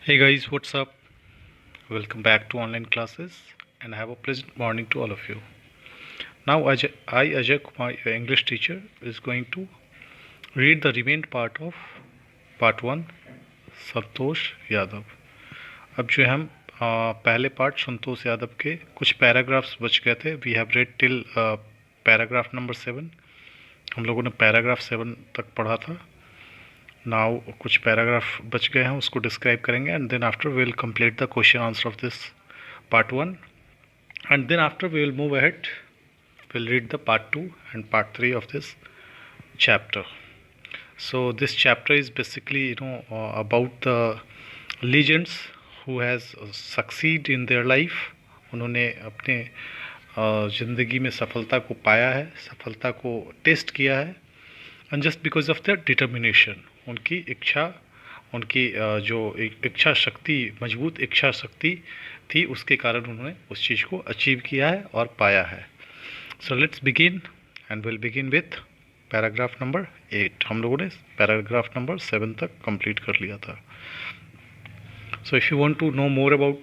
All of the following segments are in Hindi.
Hey guys, what's up? Welcome back to online classes and have a pleasant morning to all of you. Now Ajay Kumar, your English teacher, is going to read the remaining part of part 1, Santosh Yadav. अब जो हम पहले पार्ट संतोष यादव के कुछ पैराग्राफ्स बच गए थे. We have read till paragraph number 7. हम लोगों ने पैराग्राफ 7 तक पढ़ा था. नाउ कुछ पैराग्राफ बच गए हैं, उसको डिस्क्राइब करेंगे and then after we will complete the question answer of this part 1, and then after we will move ahead, we'll read the part 2 and part 3 of this chapter. So this chapter is basically about the legends who has succeed in their life. उन्होंने अपने ज़िंदगी में सफलता को पाया है, सफलता को टेस्ट किया है, and just because of their determination, उनकी इच्छा, उनकी जो इच्छा शक्ति, मजबूत इच्छा शक्ति थी, उसके कारण उन्होंने उस चीज़ को अचीव किया है और पाया है. So let's begin and will begin with paragraph number 8. हम लोगों ने पैराग्राफ नंबर 7 तक कंप्लीट कर लिया था. So if you want to know more about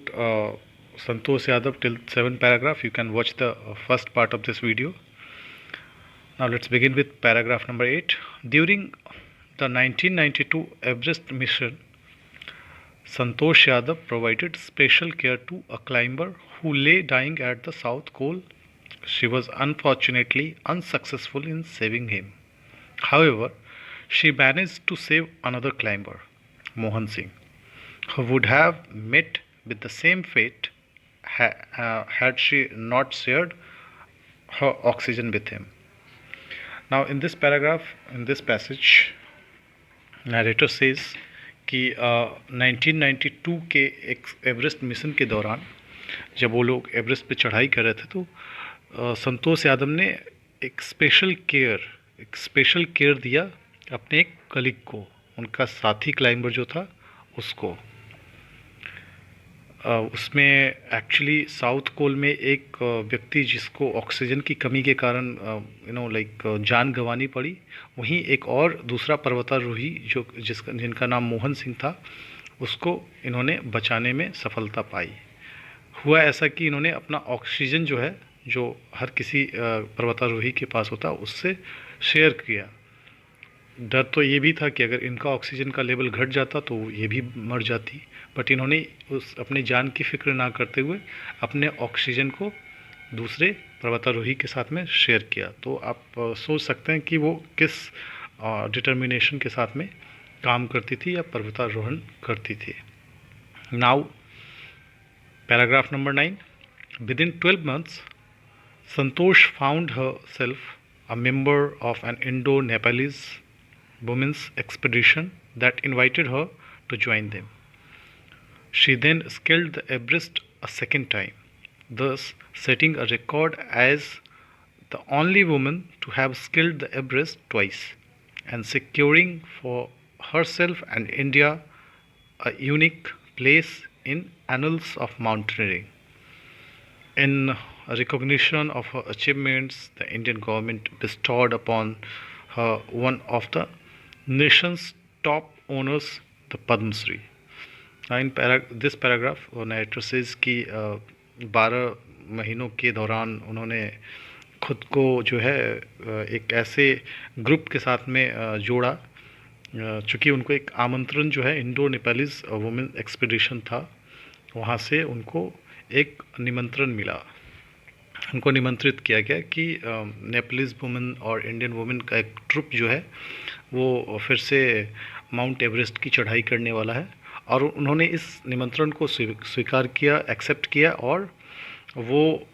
Santosh Yadav till 7 paragraph, you can watch the first part of this video. Now let's begin with paragraph number 8. During the 1992 Everest mission, Santosh Yadav provided special care to a climber who lay dying at the South Pole. She was unfortunately unsuccessful in saving him. However, she managed to save another climber, Mohan Singh, who would have met with the same fate had she not shared her oxygen with him. Now in this paragraph, in this passage, narrator says कि 1992 के एवरेस्ट मिशन के दौरान जब वो लोग एवरेस्ट पे चढ़ाई कर रहे थे, तो संतोष यादव ने एक स्पेशल केयर दिया अपने एक कलीग को, उनका साथी क्लाइंबर जो था उसको. उसमें एक्चुअली साउथ पोल में एक व्यक्ति जिसको ऑक्सीजन की कमी के कारण जान गंवानी पड़ी, वहीं एक और दूसरा पर्वतारोही जिनका नाम मोहन सिंह था, उसको इन्होंने बचाने में सफलता पाई. हुआ ऐसा कि इन्होंने अपना ऑक्सीजन जो है, जो हर किसी पर्वतारोही के पास होता, उससे शेयर किया. डर तो ये भी था कि अगर इनका ऑक्सीजन का लेवल घट जाता तो ये भी मर जाती, बट इन्होंने उस अपने जान की फिक्र ना करते हुए अपने ऑक्सीजन को दूसरे पर्वतारोही के साथ में शेयर किया. तो आप सोच सकते हैं कि वो किस डिटर्मिनेशन के साथ में काम करती थी या पर्वतारोहण करती थी. Now paragraph number 9. Within 12 months, Santosh found her self a member of an Indo-Nepalese women's expedition that invited her to join them. She then scaled the Everest a second time, thus setting a record as the only woman to have scaled the Everest twice and securing for herself and India a unique place in annals of mountaineering. In recognition of her achievements, the Indian government bestowed upon her one of the nation's top honors, the Padma Shri. Now in this paragraph, narrator says कि 12 महीनों के दौरान उन्होंने खुद को जो है एक ऐसे ग्रुप के साथ में जोड़ा, चूँकि उनको एक आमंत्रण जो है इंडो नेपालीज वुमेन एक्सपीडिशन था, वहाँ से उनको एक निमंत्रण मिला. उनको निमंत्रित किया गया कि नेपालीज वुमेन और इंडियन वुमेन का एक ट्रुप जो है वो फिर से माउंट एवरेस्ट की चढ़ाई करने वाला है, और उन्होंने इस निमंत्रण को स्वीकार किया, एक्सेप्ट किया, और वो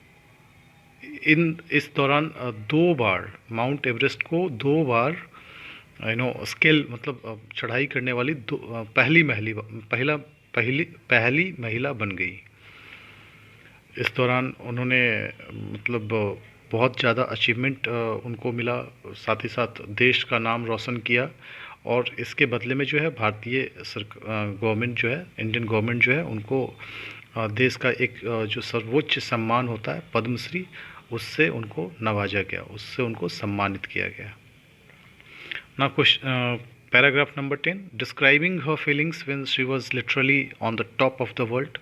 इस दौरान 2 बार माउंट एवरेस्ट को 2 बार स्केल मतलब चढ़ाई करने वाली पहली महिला बन गई. इस दौरान उन्होंने मतलब बहुत ज़्यादा अचीवमेंट उनको मिला, साथ ही साथ देश का नाम रोशन किया, और इसके बदले में जो है भारतीय गवर्नमेंट जो है, इंडियन गवर्नमेंट जो है, उनको देश का एक जो सर्वोच्च सम्मान होता है पद्मश्री, उससे उनको नवाजा गया, उससे उनको सम्मानित किया गया. ना paragraph number 10, describing her feelings when she was literally on the top of the world.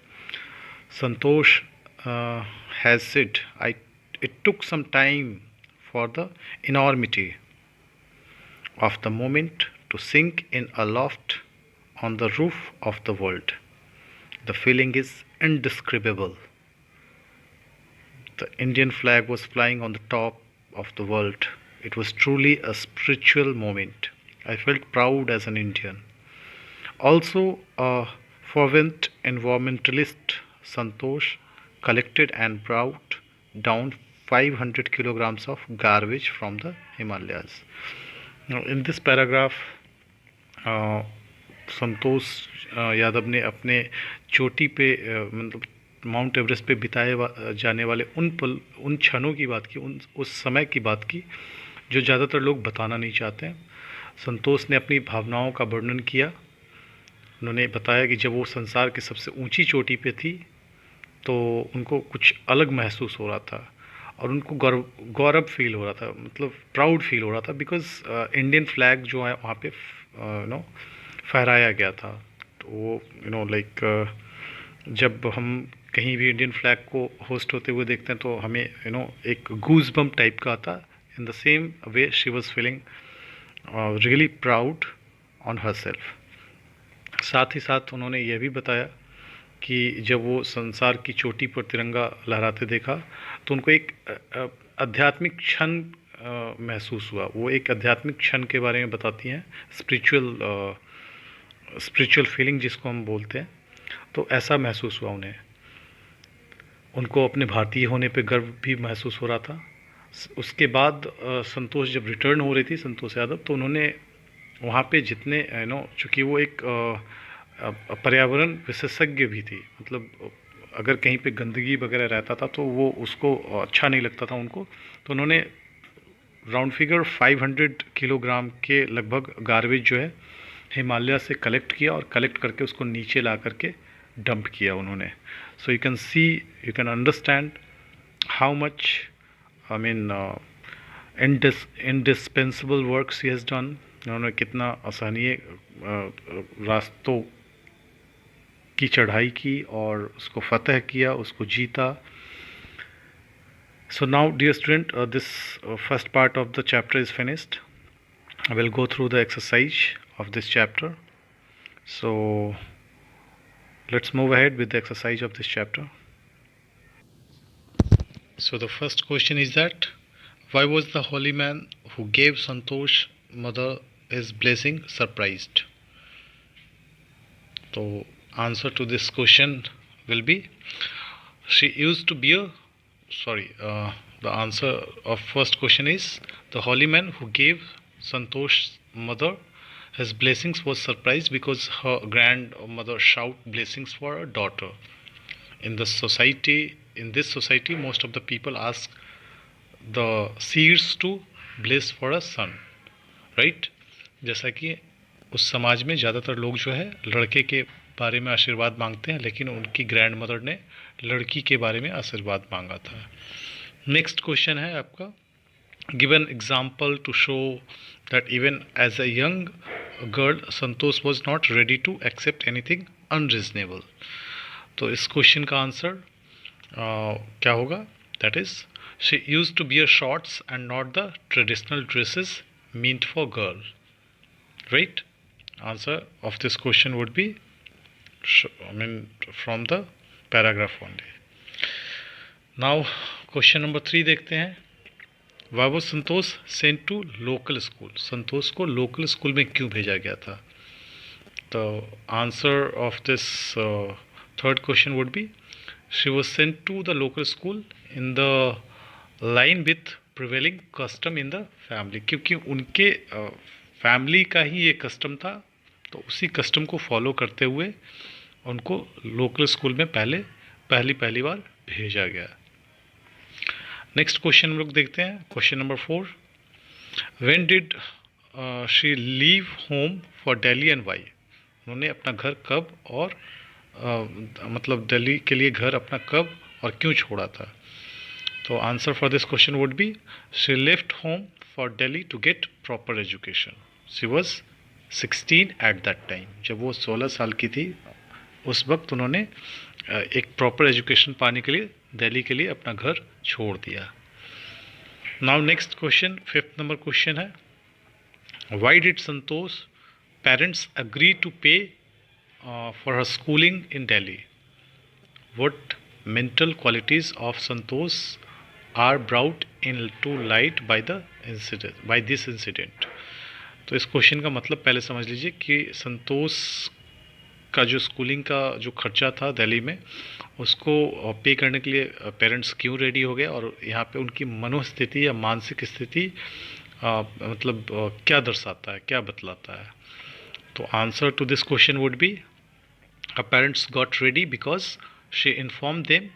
Santosh has said, it took some time for the enormity of the moment to sink in aloft on the roof of the world. The feeling is indescribable. The Indian flag was flying on the top of the world. It was truly a spiritual moment. I felt proud as an Indian. Also, a fervent environmentalist, Santosh collected and brought down 500 kilograms of garbage from the Himalayas. Now, in this paragraph, Santosh Yadav ने अपने चोटी पे मतलब माउंट एवरेस्ट पे बिताए जाने वाले उन क्षणों की बात की, उस समय की बात की जो ज़्यादातर लोग बताना नहीं चाहते हैं। संतोष ने अपनी भावनाओं का वर्णन किया। उन्होंने बताया कि जब वो संसार की सबसे ऊंची चोटी पे थी तो उनको कुछ अलग महसूस हो रहा था और उनको गौरव फील हो रहा था, मतलब प्राउड फील हो रहा था, बिकॉज इंडियन फ्लैग जो है वहाँ पे फहराया गया था। तो वो लाइक जब हम कहीं भी इंडियन फ्लैग को होस्ट होते हुए देखते हैं तो हमें एक गूज बम्प टाइप का आता। In the same way she was feeling really proud on her self. साथ ही साथ उन्होंने यह भी बताया कि जब वो संसार की चोटी पर तिरंगा लहराते देखा तो उनको एक आध्यात्मिक क्षण महसूस हुआ। वो एक आध्यात्मिक क्षण के बारे में बताती हैं, स्पिरिचुअल फीलिंग जिसको हम बोलते हैं। तो ऐसा महसूस हुआ उन्हें। उनको अपने भारतीय होने पे गर्व भी महसूस हो रहा था। उसके बाद संतोष जब रिटर्न हो रही थी, संतोष यादव, तो उन्होंने वहाँ पे जितने चूँकि वो एक पर्यावरण विशेषज्ञ भी थी, मतलब अगर कहीं पे गंदगी वगैरह रहता था तो वो उसको अच्छा नहीं लगता था उनको। तो उन्होंने राउंड फिगर 500 किलोग्राम के लगभग गार्बेज जो है हिमालय से कलेक्ट किया और कलेक्ट करके उसको नीचे ला करके डंप किया उन्होंने। So you can see, you can understand how much I mean indispensable work she has done. उन्होंने कितना असहनीय रास्तों की चढ़ाई की और उसको फतह किया, उसको जीता। So now, dear student, this first part of the chapter is finished. I will go through the exercise of this chapter. So let's move ahead with the exercise of this chapter. So the first question is that why was the holy man who gave Santosh mother his blessing surprised? So answer to this question will be, she used to be a the answer of first question is, the holy man who gave Santosh's mother his blessings was surprised because her grandmother shout blessings for her daughter. In this society, most of the people ask the seers to bless for a son, right? जैसा कि उस समाज में ज़्यादातर लोग जो है लड़के के बारे में आशीर्वाद मांगते हैं, लेकिन उनकी ग्रैंड मदर ने लड़की के बारे में आशीर्वाद मांगा था। नेक्स्ट क्वेश्चन है आपका, given example to show that even as a young girl Santosh was not ready to accept anything unreasonable. तो इस क्वेश्चन का आंसर क्या होगा? That is, she use to wear shorts and not the traditional dresses meant for girl, right? Answer of this question would be from the paragraph only. Now question number 3 देखते हैं, why was Santosh sent to local school? संतोष को लोकल स्कूल में क्यों भेजा गया था? तो answer of this third question would be, she was sent to the local school in the line with prevailing custom in the family, क्योंकि उनके फैमिली का ही ये कस्टम था, तो उसी कस्टम को फॉलो करते हुए उनको लोकल स्कूल में पहली बार भेजा गया। नेक्स्ट क्वेश्चन हम लोग देखते हैं, question number 4, when did she leave home for Delhi and why? उन्होंने अपना घर कब और मतलब दिल्ली के लिए घर अपना कब और क्यों छोड़ा था? तो answer for this question would be, she left home for Delhi to get proper education. She was 16 at that time, जब वो 16 साल की थी उस वक्त उन्होंने एक प्रॉपर एजुकेशन पाने के लिए दिल्ली के लिए अपना घर छोड़ दिया। Now next question, 5th number question है, why did Santosh parents agree to pay for her schooling in Delhi? What mental qualities of Santosh are brought into light by this incident? तो इस क्वेश्चन का मतलब पहले समझ लीजिए कि संतोष का जो स्कूलिंग का जो खर्चा था दिल्ली में उसको पे करने के लिए पेरेंट्स क्यों रेडी हो गए, और यहाँ पे उनकी मनोस्थिति या मानसिक स्थिति मतलब क्या दर्शाता है, क्या बतलाता है? तो answer to this question would be, her parents got ready because she informed them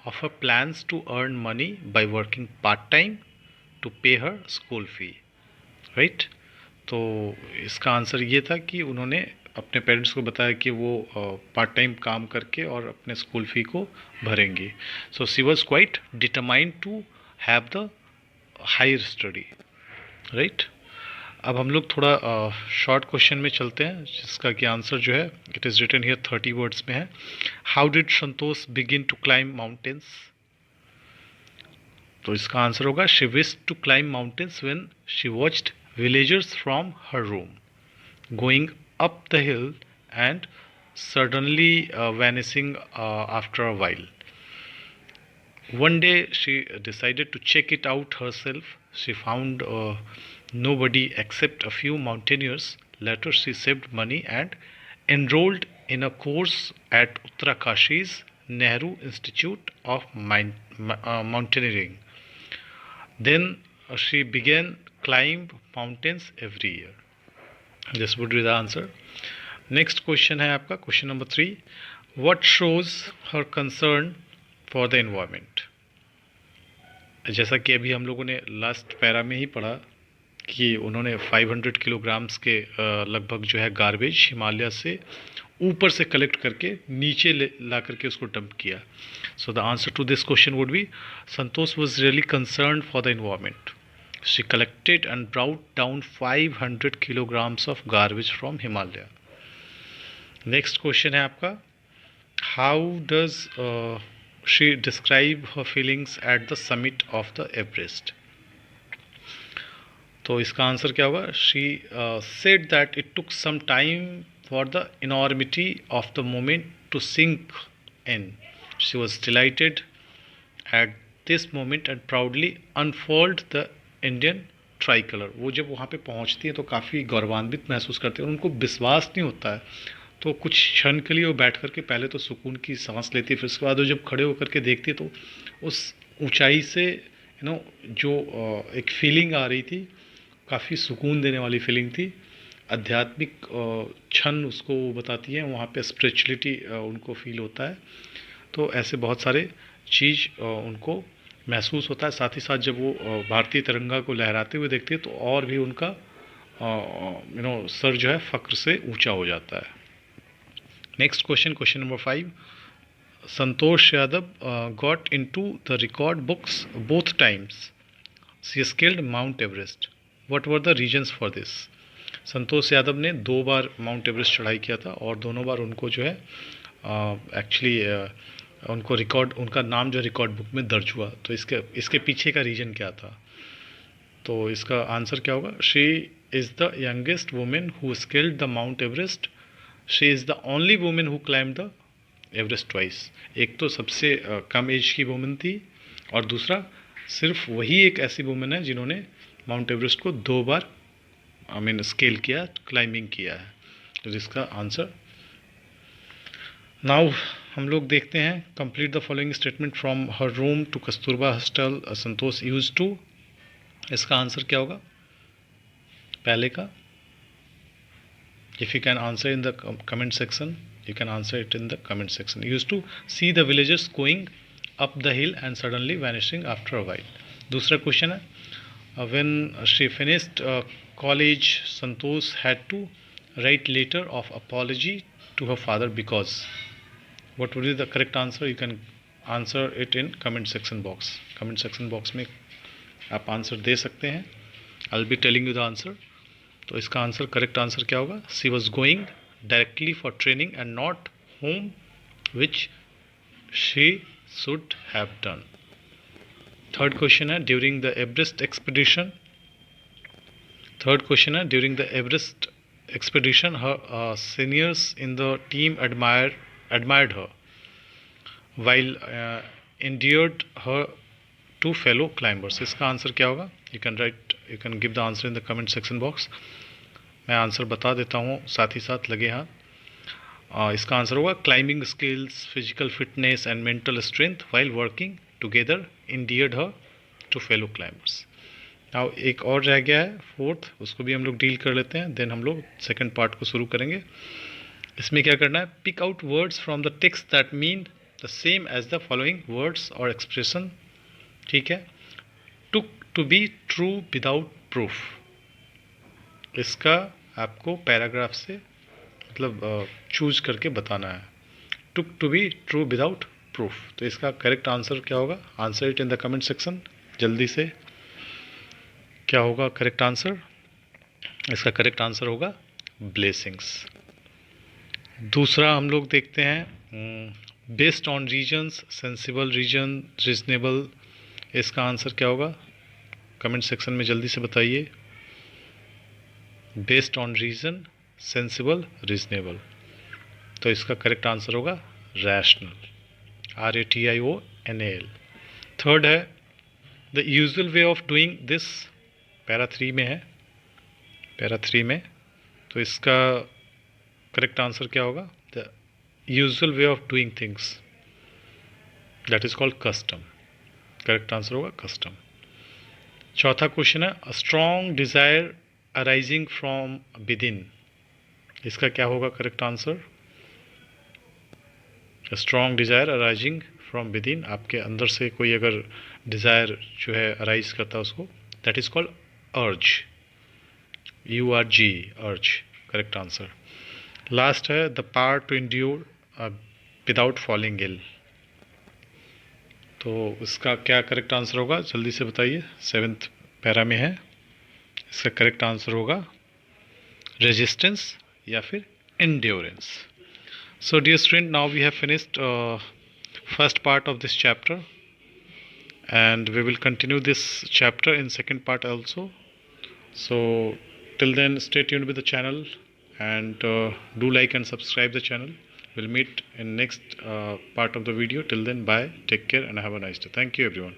of her plans to earn money by working part-time to pay her school fee, right? तो इसका आंसर ये था कि उन्होंने अपने पेरेंट्स को बताया कि वो पार्ट टाइम काम करके और अपने स्कूल फ़ी को भरेंगी। So she was quite determined to have the higher study, right? अब हम लोग थोड़ा शॉर्ट क्वेश्चन में चलते हैं जिसका कि आंसर जो है it is written here 30 words में है। How did Santosh begin to climb mountains? तो इसका आंसर होगा, she wished to climb mountains when she watched villagers from her room going up the hill and suddenly vanishing after a while. One day she decided to check it out herself. She found nobody except a few mountaineers. Later she saved money and enrolled in a course at Uttarkashi's Nehru Institute of Mountaineering. Then she began climb mountains every year. This would be the answer. Next question है आपका question number 3, what shows her concern for the environment? जैसा कि अभी हम लोगों ने लास्ट पैरा में ही पढ़ा कि उन्होंने 500 किलोग्राम्स के लगभग जो है गार्बेज हिमालय से ऊपर से कलेक्ट करके नीचे ला करके उसको डंप किया। So the answer to this question would be, Santosh was really concern for the environment. She collected and brought down 500 kilograms of garbage from Himalaya. Next question है आपका, how does she describe her feelings at the summit of the Everest? तो इसका आंसर क्या होगा, she said that it took some time for the enormity of the moment to sink in. She was dilated at this moment and proudly unfold the Indian try colour. वो जब वहाँ पे पहुँचती है तो काफ़ी गौरवान्वित महसूस करते हैं और उनको विश्वास नहीं होता है, तो कुछ क्षण के लिए वो बैठ कर के पहले तो सुकून की सांस लेती है, फिर उसके बाद वो जब खड़े होकर के देखती है तो उस ऊंचाई से जो एक फीलिंग आ रही थी, काफ़ी सुकून देने वाली फीलिंग थी, आध्यात्मिक क्षण उसको बताती है, वहाँ पे स्पिरिचुअलिटी उनको फील होता है. तो ऐसे बहुत सारे चीज़ उनको महसूस होता है. साथ ही साथ जब वो भारतीय तिरंगा को लहराते हुए देखती है तो और भी उनका सर जो है फ़ख्र से ऊंचा हो जाता है. Next question, question number 5, Santosh Yadav got into the record books both times she scaled Mount Everest. What were the reasons for this? Santosh Yadav ने 2 बार माउंट एवरेस्ट चढ़ाई किया था और दोनों बार उनको जो है एक्चुअली उनको रिकॉर्ड, उनका नाम जो रिकॉर्ड बुक में दर्ज हुआ. तो इसके पीछे का रीज़न क्या था? तो इसका आंसर क्या होगा, she is the youngest women who scaled the mount Everest. She is the only women who climb the Everest twice. एक तो सबसे कम एज की वुमेन थी और दूसरा सिर्फ वही एक ऐसी वुमेन है जिन्होंने माउंट एवरेस्ट को 2 बार स्केल किया, क्लाइंबिंग किया है. तो इसका आंसर. नाउ हम लोग देखते हैं, complete the following statement from her room to Kasturba hostel Santosh use to. इसका आंसर क्या होगा पहले का? If you can answer in the comment section, you can answer it in the comment section. Used to see the villagers going up the hill and suddenly vanishing after a while. दूसरा क्वेश्चन है, when she finished college, Santosh had to write letter of apology to her father because. What would be the correct answer? You can answer it in comment section box. Comment section box में आप आंसर दे सकते हैं. I'll be telling you the answer. तो इसका आंसर, करेक्ट आंसर क्या होगा? She was going directly for training and not home which she should have done. Third question है during the Everest expedition, third question है during the Everest expedition her seniors in the team admired her while endured her two fellow climbers। इसका आंसर क्या होगा? you can give the answer in the comment section box। मैं आंसर बता देता हूँ, साथ ही साथ लगे हाथ। इसका आंसर होगा climbing skills, physical fitness and mental strength while working together endeared her to fellow climbers। Now एक और रह गया है फोर्थ, उसको भी हम लोग डील कर लेते हैं, देन हम लोग सेकंड पार्ट को शुरू करेंगे। इसमें क्या करना है? Pick out words from the text that mean the same as the following words और एक्सप्रेशन। ठीक है। To be true without proof, इसका आपको पैराग्राफ से मतलब चूज करके बताना है। To be true without proof, तो इसका करेक्ट आंसर क्या होगा? Answer it in the comment section जल्दी से। क्या होगा करेक्ट आंसर? इसका करेक्ट आंसर होगा ब्लेसिंग्स। दूसरा हम लोग देखते हैं based on reasons, sensible reason, reasonable, इसका आंसर क्या होगा? कमेंट सेक्शन में जल्दी से बताइए। Based on reason, sensible, reasonable, तो इसका करेक्ट आंसर होगा रैशनल, RATIONAL। थर्ड है the usual way of doing this, para 3 में है, पैरा 3 में, तो इसका करेक्ट आंसर क्या होगा? The usual way of doing things that is called custom, correct answer होगा कस्टम। चौथा क्वेश्चन है a strong desire arising from with in, इसका क्या होगा correct answer? Strong desire arising from with in, आपके अंदर से कोई अगर डिज़ायर जो है अराइज करता है उसको, that is called urge, URG, urge, correct answer. Last है the power to endure without falling ill, तो इसका क्या करेक्ट आंसर होगा? जल्दी से बताइए, 7th पैरा में है, इसका करेक्ट आंसर होगा रेजिस्टेंस या फिर endurance. So dear student, now we have finished first part of this chapter and we will continue this chapter in second part also. So till then stay tuned with the channel and do like and subscribe the channel. We'll meet in next part of the video. Till then, bye, take care and have a nice day. Thank you everyone.